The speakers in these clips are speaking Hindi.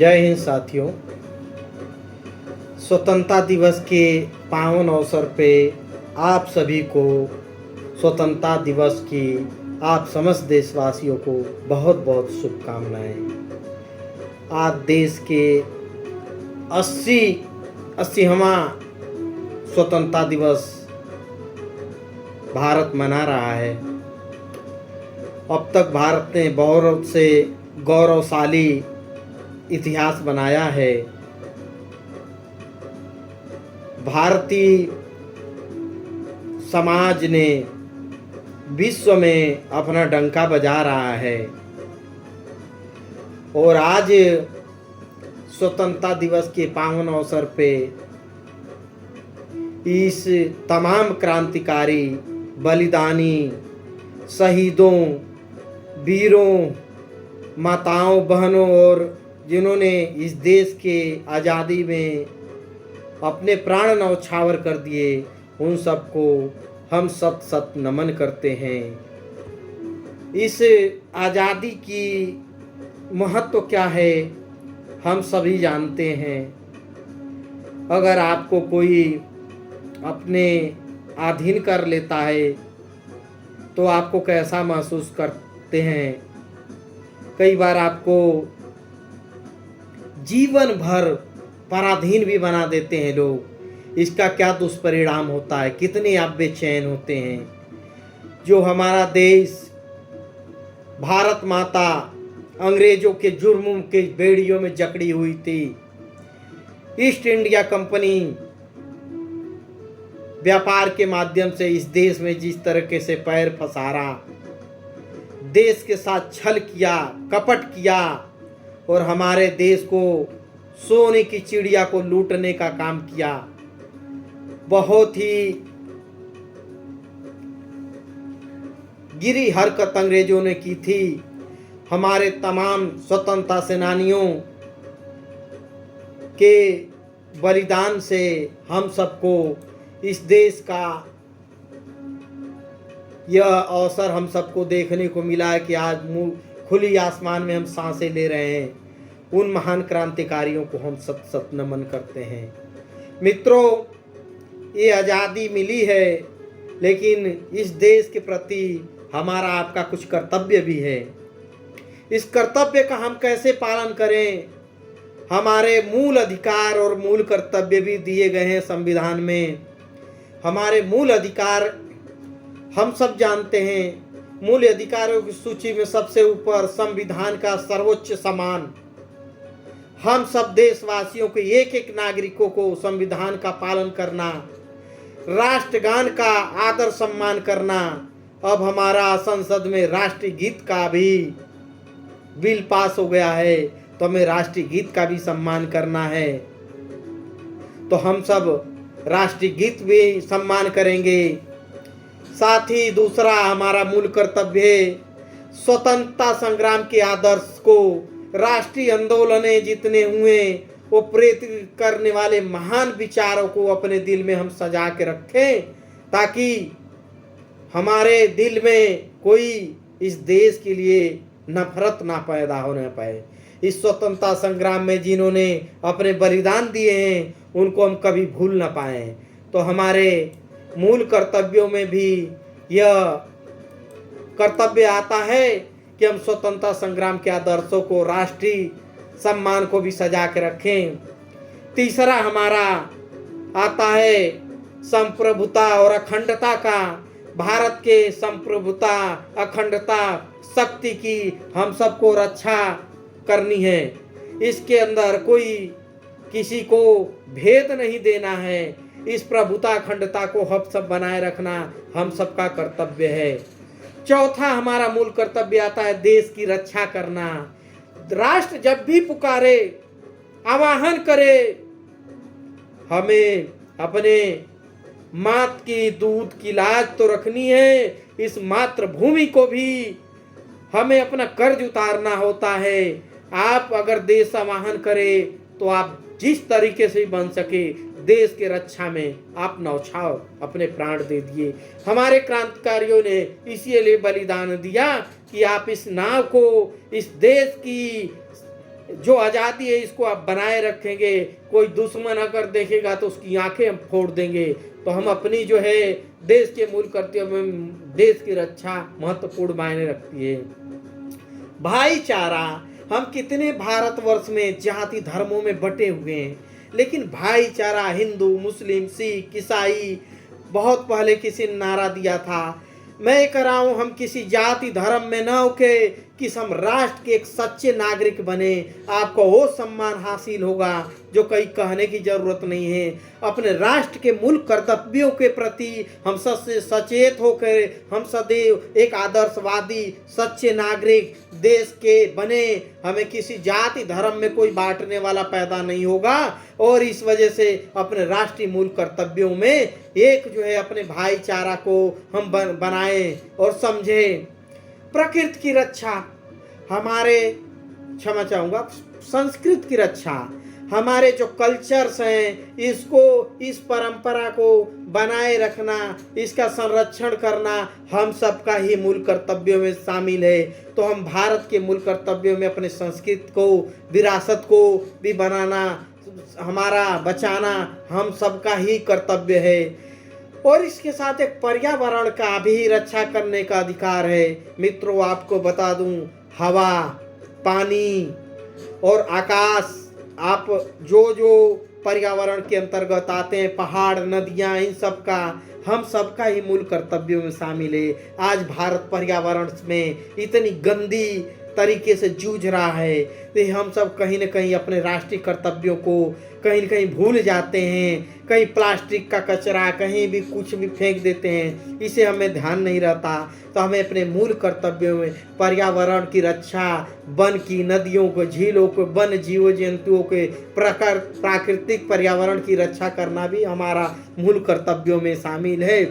जय हिंद साथियों। स्वतंत्रता दिवस के पावन अवसर पे आप सभी को स्वतंत्रता दिवस की आप समस्त देशवासियों को बहुत बहुत शुभकामनाएं। आज देश के 80वां स्वतंत्रता दिवस भारत मना रहा है। अब तक भारत ने बहुत से गौरवशाली इतिहास बनाया है। भारतीय समाज ने विश्व में अपना डंका बजा रहा है और आज स्वतंत्रता दिवस के पावन अवसर पे इस तमाम क्रांतिकारी बलिदानी शहीदों, वीरों, माताओं, बहनों और जिन्होंने इस देश के आज़ादी में अपने प्राण न्यौछावर कर दिए, उन सबको हम सत सत नमन करते हैं। इस आज़ादी की महत्व क्या है हम सभी जानते हैं। अगर आपको कोई अपने अधीन कर लेता है तो आपको कैसा महसूस करते हैं। कई बार आपको जीवन भर पराधीन भी बना देते हैं लोग। इसका क्या दुष्परिणाम होता है, कितने आप बेचैन होते हैं। जो हमारा देश भारत माता अंग्रेजों के जुर्मों के बेड़ियों में जकड़ी हुई थी। ईस्ट इंडिया कंपनी व्यापार के माध्यम से इस देश में जिस तरीके से पैर फसारा, देश के साथ छल किया, कपट किया और हमारे देश को सोने की चिड़िया को लूटने का काम किया। बहुत ही गिरी हरकत अंग्रेजों ने की थी। हमारे तमाम स्वतंत्रता सेनानियों के बलिदान से हम सबको इस देश का यह अवसर हम सबको देखने को मिला है कि आज खुली आसमान में हम सांसें ले रहे हैं। उन महान क्रांतिकारियों को हम सत सत नमन करते हैं। मित्रों, ये आज़ादी मिली है, लेकिन इस देश के प्रति हमारा आपका कुछ कर्तव्य भी है। इस कर्तव्य का हम कैसे पालन करें। हमारे मूल अधिकार और मूल कर्तव्य भी दिए गए हैं संविधान में। हमारे मूल अधिकार हम सब जानते हैं। मूल अधिकारों की सूची में सबसे ऊपर संविधान का सर्वोच्च सम्मान। हम सब देशवासियों के एक एक नागरिकों को संविधान का पालन करना, राष्ट्रगान का आदर सम्मान करना। अब हमारा संसद में राष्ट्रीय गीत का भी बिल पास हो गया है, तो हमें राष्ट्रीय गीत का भी सम्मान करना है। तो हम सब राष्ट्रीय गीत भी सम्मान करेंगे। साथ ही दूसरा हमारा मूल कर्तव्य है स्वतंत्रता संग्राम के आदर्श को, राष्ट्रीय आंदोलनें जितने हुए वो प्रेरित करने वाले महान विचारों को अपने दिल में हम सजा के रखें, ताकि हमारे दिल में कोई इस देश के लिए नफरत ना पैदा होने पाए। इस स्वतंत्रता संग्राम में जिन्होंने अपने बलिदान दिए हैं उनको हम कभी भूल ना पाए। तो हमारे मूल कर्तव्यों में भी यह कर्तव्य आता है कि हम स्वतंत्रता संग्राम के आदर्शों को, राष्ट्रीय सम्मान को भी सजा के रखें। तीसरा हमारा आता है संप्रभुता और अखंडता का। भारत के संप्रभुता, अखंडता, शक्ति की हम सबको रक्षा करनी है। इसके अंदर कोई किसी को भेद नहीं देना है। इस प्रभुता अखंडता को हम सब बनाए रखना हम सबका कर्तव्य है। चौथा हमारा मूल कर्तव्य आता है देश की रक्षा करना। राष्ट्र जब भी पुकारे, आवाहन करे, हमें अपने मात की दूध की लाज तो रखनी है। इस मातृभूमि को भी हमें अपना कर्ज उतारना होता है। आप अगर देश आवाहन करे तो आप जिस तरीके से बन सके देश के रक्षा में आप न्यौछावर अपने प्राण दे दिए। हमारे क्रांतिकारियों ने इसीलिए बलिदान दिया कि आप इस नाव को, इस देश की जो आज़ादी है इसको आप बनाए रखेंगे। कोई दुश्मन अगर देखेगा तो उसकी आंखें हम फोड़ देंगे। तो हम अपनी जो है देश के मूल कर्तव्य में देश की रक्षा महत्वपूर्ण मायने रखती है। भाईचारा, हम कितने भारतवर्ष में जाति धर्मों में बटे हुए हैं, लेकिन भाईचारा हिंदू मुस्लिम सिख ईसाई, बहुत पहले किसी ने नारा दिया था, मैं कह रहा हूँ हम किसी जाति धर्म में न होके किस हम राष्ट्र के एक सच्चे नागरिक बने, आपको वो सम्मान हासिल होगा जो कहीं कहने की जरूरत नहीं है। अपने राष्ट्र के मूल कर्तव्यों के प्रति हम सबसे सचेत होकर हम सदैव एक आदर्शवादी सच्चे नागरिक देश के बने। हमें किसी जाति धर्म में कोई बांटने वाला पैदा नहीं होगा और इस वजह से अपने राष्ट्रीय मूल कर्तव्यों में एक जो है अपने भाईचारा को हम बनाएं और समझें। प्रकृति की रक्षा, हमारे क्षमा चाहूँगा संस्कृत की रक्षा, हमारे जो कल्चर्स हैं इसको इस परंपरा को बनाए रखना, इसका संरक्षण करना हम सबका ही मूल कर्तव्यों में शामिल है। तो हम भारत के मूल कर्तव्यों में अपने संस्कृति को विरासत को भी बनाना हमारा बचाना हम सबका ही कर्तव्य है। और इसके साथ एक पर्यावरण का भी रक्षा करने का अधिकार है। मित्रों आपको बता दूं, हवा पानी और आकाश, आप जो पर्यावरण के अंतर्गत आते हैं, पहाड़ नदियां, इन सब का हम सबका ही मूल कर्तव्यों में शामिल है। आज भारत पर्यावरण में इतनी गंदी तरीके से जूझ रहा है तो हम सब कहीं न कहीं अपने राष्ट्रीय कर्तव्यों को कहीं न कहीं भूल जाते हैं। कहीं प्लास्टिक का कचरा कहीं भी कुछ भी फेंक देते हैं, इसे हमें ध्यान नहीं रहता। तो हमें अपने मूल कर्तव्यों में पर्यावरण की रक्षा, वन की, नदियों को, झीलों को, वन जीव जंतुओं के प्राकृतिक पर्यावरण की रक्षा करना भी हमारा मूल कर्तव्यों में शामिल है।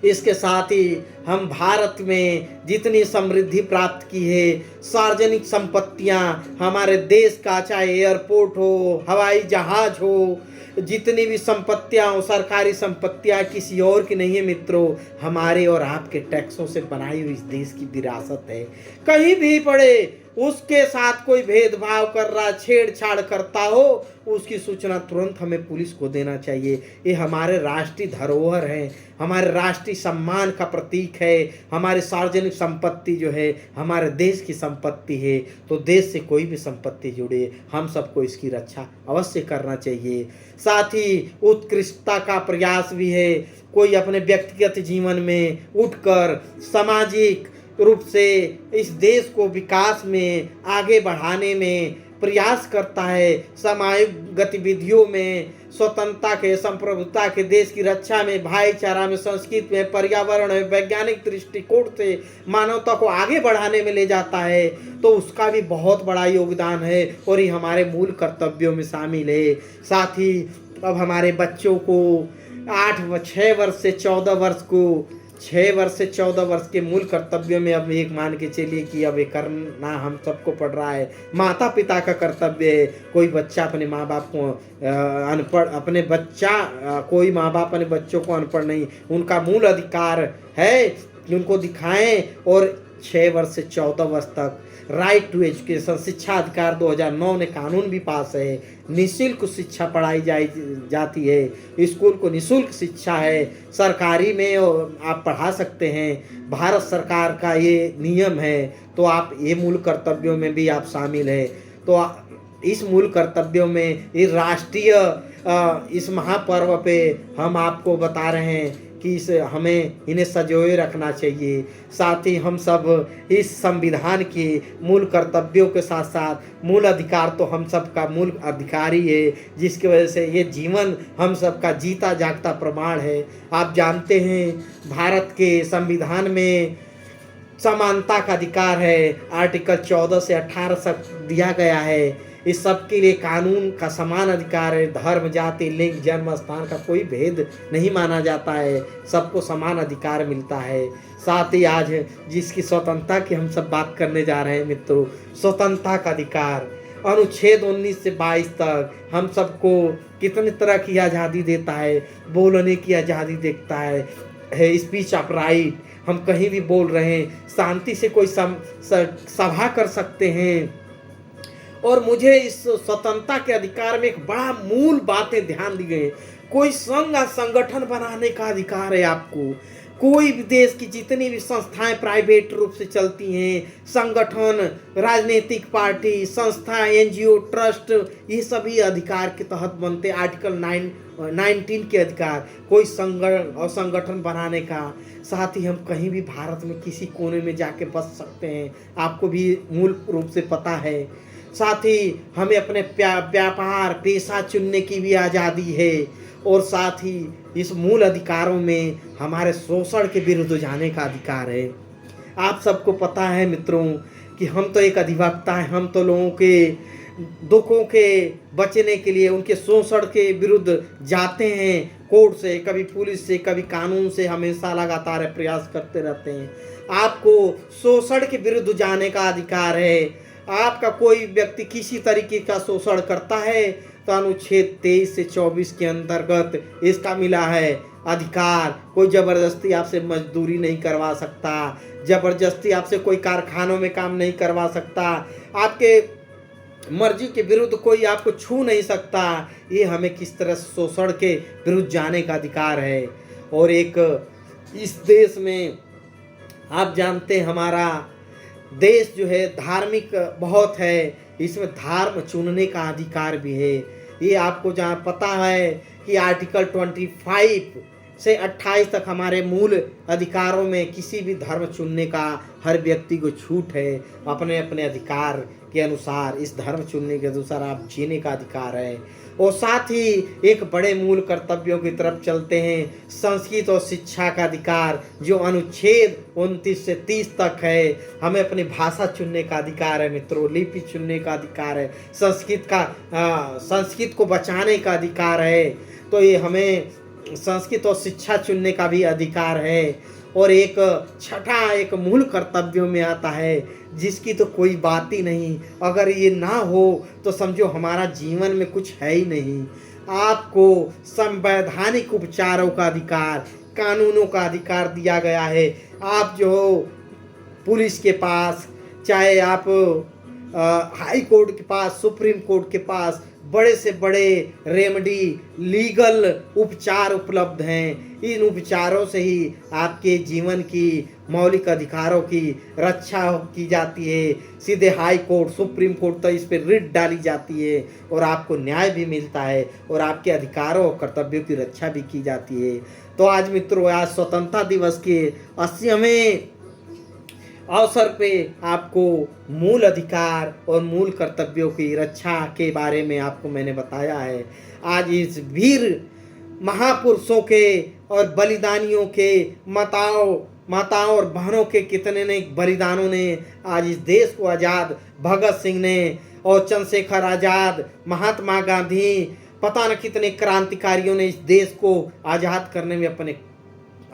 इसके साथ ही हम भारत में जितनी समृद्धि प्राप्त की है, सार्वजनिक संपत्तियां हमारे देश का, चाहे एयरपोर्ट हो, हवाई जहाज हो, जितनी भी संपत्तियां हो, सरकारी संपत्तियां किसी और की नहीं है मित्रों, हमारे और आपके टैक्सों से बनाई हुई इस देश की विरासत है। कहीं भी पड़े उसके साथ कोई भेदभाव कर रहा, छेड़छाड़ करता हो, उसकी सूचना तुरंत हमें पुलिस को देना चाहिए। ये हमारे राष्ट्रीय धरोहर है, हमारे राष्ट्रीय सम्मान का प्रतीक है। हमारी सार्वजनिक संपत्ति जो है हमारे देश की संपत्ति है। तो देश से कोई भी संपत्ति जुड़े, हम सबको इसकी रक्षा अवश्य करना चाहिए। साथ ही उत्कृष्टता का प्रयास भी है। कोई अपने व्यक्तिगत जीवन में उठकर सामाजिक रूप से इस देश को विकास में आगे बढ़ाने में प्रयास करता है, सामाजिक गतिविधियों में, स्वतंत्रता के, संप्रभुता के, देश की रक्षा में, भाईचारा में, संस्कृति में, पर्यावरण में, वैज्ञानिक दृष्टिकोण से मानवता को आगे बढ़ाने में ले जाता है, तो उसका भी बहुत बड़ा योगदान है और ये हमारे मूल कर्तव्यों में शामिल है। साथ ही अब हमारे बच्चों को 6 वर्ष से 14 वर्ष को 6 वर्ष से 14 वर्ष के मूल कर्तव्यों में अब एक मान के चलिए कि अब ये करना हम सबको पड़ रहा है। माता पिता का कर्तव्य है। कोई बच्चा अपने माँ बाप को अनपढ़, कोई माँ बाप अपने बच्चों को अनपढ़ नहीं, उनका मूल अधिकार है कि उनको दिखाएं। और 6 वर्ष से 14 वर्ष तक राइट टू एजुकेशन, शिक्षा अधिकार 2009 ने कानून भी पास है। निःशुल्क शिक्षा पढ़ाई जाती है। स्कूल को निःशुल्क शिक्षा है। सरकारी में आप पढ़ा सकते हैं। भारत सरकार का ये नियम है। तो आप ये मूल कर्तव्यों में भी आप शामिल है। तो इस मूल कर्तव्यों में इस राष्ट्रीय इस महापर्व पे हम आपको बता रहे हैं कि हमें इन्हें संजोए रखना चाहिए। साथ ही हम सब इस संविधान के मूल कर्तव्यों के साथ साथ मूल अधिकार तो हम सब का मूल अधिकार ही है, जिसकी वजह से ये जीवन हम सब का जीता जागता प्रमाण है। आप जानते हैं भारत के संविधान में समानता का अधिकार है। आर्टिकल 14 से 18 तक दिया गया है। इस सब के लिए कानून का समान अधिकार है। धर्म, जाति, लिंग, जन्म स्थान का कोई भेद नहीं माना जाता है। सबको समान अधिकार मिलता है। साथ ही आज जिसकी स्वतंत्रता की हम सब बात करने जा रहे हैं मित्रों, स्वतंत्रता का अधिकार, अनुच्छेद 19 से 22 तक हम सबको कितने तरह की आज़ादी देता है। बोलने की आज़ादी देता है, स्पीच ऑफ राइट, हम कहीं भी बोल रहे हैं, शांति से कोई सभा कर सकते हैं। और मुझे इस स्वतंत्रता के अधिकार में एक बड़ा मूल बातें ध्यान दी गई। कोई संघ या संगठन बनाने का अधिकार है आपको। कोई भी देश की जितनी भी संस्थाएं प्राइवेट रूप से चलती हैं, संगठन, राजनीतिक पार्टी, संस्था, एनजीओ, ट्रस्ट, ये सभी अधिकार के तहत बनते। आर्टिकल 19 के अधिकार, कोई संगठन बनाने का। साथ ही हम कहीं भी भारत में किसी कोने में जाके बस सकते हैं, आपको भी मूल रूप से पता है। साथ ही हमें अपने व्यापार पेशा चुनने की भी आज़ादी है। और साथ ही इस मूल अधिकारों में हमारे शोषण के विरुद्ध जाने का अधिकार है। आप सबको पता है मित्रों कि हम तो एक अधिवक्ता हैं, हम तो लोगों के दुखों के बचने के लिए, उनके शोषण के विरुद्ध जाते हैं कोर्ट से, कभी पुलिस से, कभी कानून से, हमेशा लगातार प्रयास करते रहते हैं। आपको शोषण के विरुद्ध जाने का अधिकार है। आपका कोई व्यक्ति किसी तरीके का शोषण करता है तो अनुच्छेद 23 से 24 के अंतर्गत इसका मिला है अधिकार। कोई जबरदस्ती आपसे मजदूरी नहीं करवा सकता, जबरदस्ती आपसे कोई कारखानों में काम नहीं करवा सकता, आपके मर्जी के विरुद्ध कोई आपको छू नहीं सकता। ये हमें किस तरह शोषण के विरुद्ध जाने का अधिकार है। और एक इस देश में आप जानते हैं हमारा देश जो है धार्मिक बहुत है, इसमें धर्म चुनने का अधिकार भी है। ये आपको जहाँ पता है कि आर्टिकल 25 से 28 तक हमारे मूल अधिकारों में किसी भी धर्म चुनने का हर व्यक्ति को छूट है। अपने अपने अधिकार के अनुसार इस धर्म चुनने के अनुसार आप जीने का अधिकार है। और साथ ही एक बड़े मूल कर्तव्यों की तरफ चलते हैं, संस्कृत और शिक्षा का अधिकार, जो अनुच्छेद 29 से 30 तक है। हमें अपनी भाषा चुनने का अधिकार है मित्रों, लिपि चुनने का अधिकार है, संस्कृत को बचाने का अधिकार है। तो ये हमें संस्कृत और शिक्षा चुनने का भी अधिकार है। और एक छठा एक मूल कर्तव्यों में आता है जिसकी तो कोई बात ही नहीं। अगर ये ना हो तो समझो हमारा जीवन में कुछ है ही नहीं। आपको संवैधानिक उपचारों का अधिकार, कानूनों का अधिकार दिया गया है। आप जो पुलिस के पास, चाहे आप हाई कोर्ट के पास, सुप्रीम कोर्ट के पास बड़े से बड़े रेमेडी लीगल उपचार उपलब्ध हैं। इन उपचारों से ही आपके जीवन की मौलिक अधिकारों की रक्षा की जाती है। सीधे हाई कोर्ट, सुप्रीम कोर्ट तक इस पर रिट डाली जाती है और आपको न्याय भी मिलता है और आपके अधिकारों और कर्तव्यों की रक्षा भी की जाती है। तो आज मित्रों, आज स्वतंत्रता दिवस के 80वें अवसर पे आपको मूल अधिकार और मूल कर्तव्यों की रक्षा के बारे में आपको मैंने बताया है। आज इस वीर महापुरुषों के और बलिदानियों के माताओं और बहनों के कितने ने बलिदानों ने आज इस देश को आज़ाद, भगत सिंह ने और चंद्रशेखर आज़ाद, महात्मा गांधी, पता न कितने क्रांतिकारियों ने इस देश को आज़ाद करने में अपने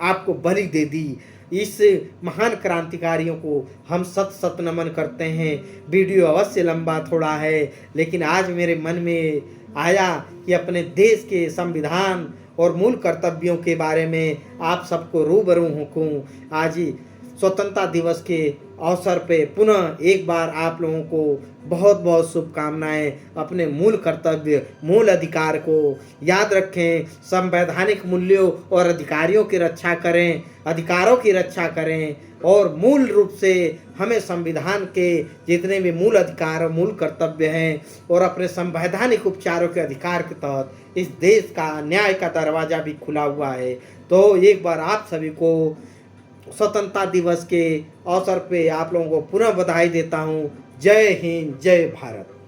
आप को बलि दे दी। इस महान क्रांतिकारियों को हम सत सत नमन करते हैं। वीडियो अवश्य लंबा थोड़ा है, लेकिन आज मेरे मन में आया कि अपने देश के संविधान और मूल कर्तव्यों के बारे में आप सबको रूबरू हों। आज स्वतंत्रता दिवस के अवसर पे पुनः एक बार आप लोगों को बहुत बहुत शुभकामनाएं। अपने मूल कर्तव्य, मूल अधिकार को याद रखें, संवैधानिक मूल्यों और अधिकारों की रक्षा करें, अधिकारों की रक्षा करें। और मूल रूप से हमें संविधान के जितने भी मूल अधिकार और मूल कर्तव्य हैं और अपने संवैधानिक उपचारों के अधिकार के तहत इस देश का न्याय का दरवाज़ा भी खुला हुआ है। तो एक बार आप सभी को स्वतंत्रता दिवस के अवसर पे आप लोगों को पुनः बधाई देता हूँ। जय हिंद, जय भारत।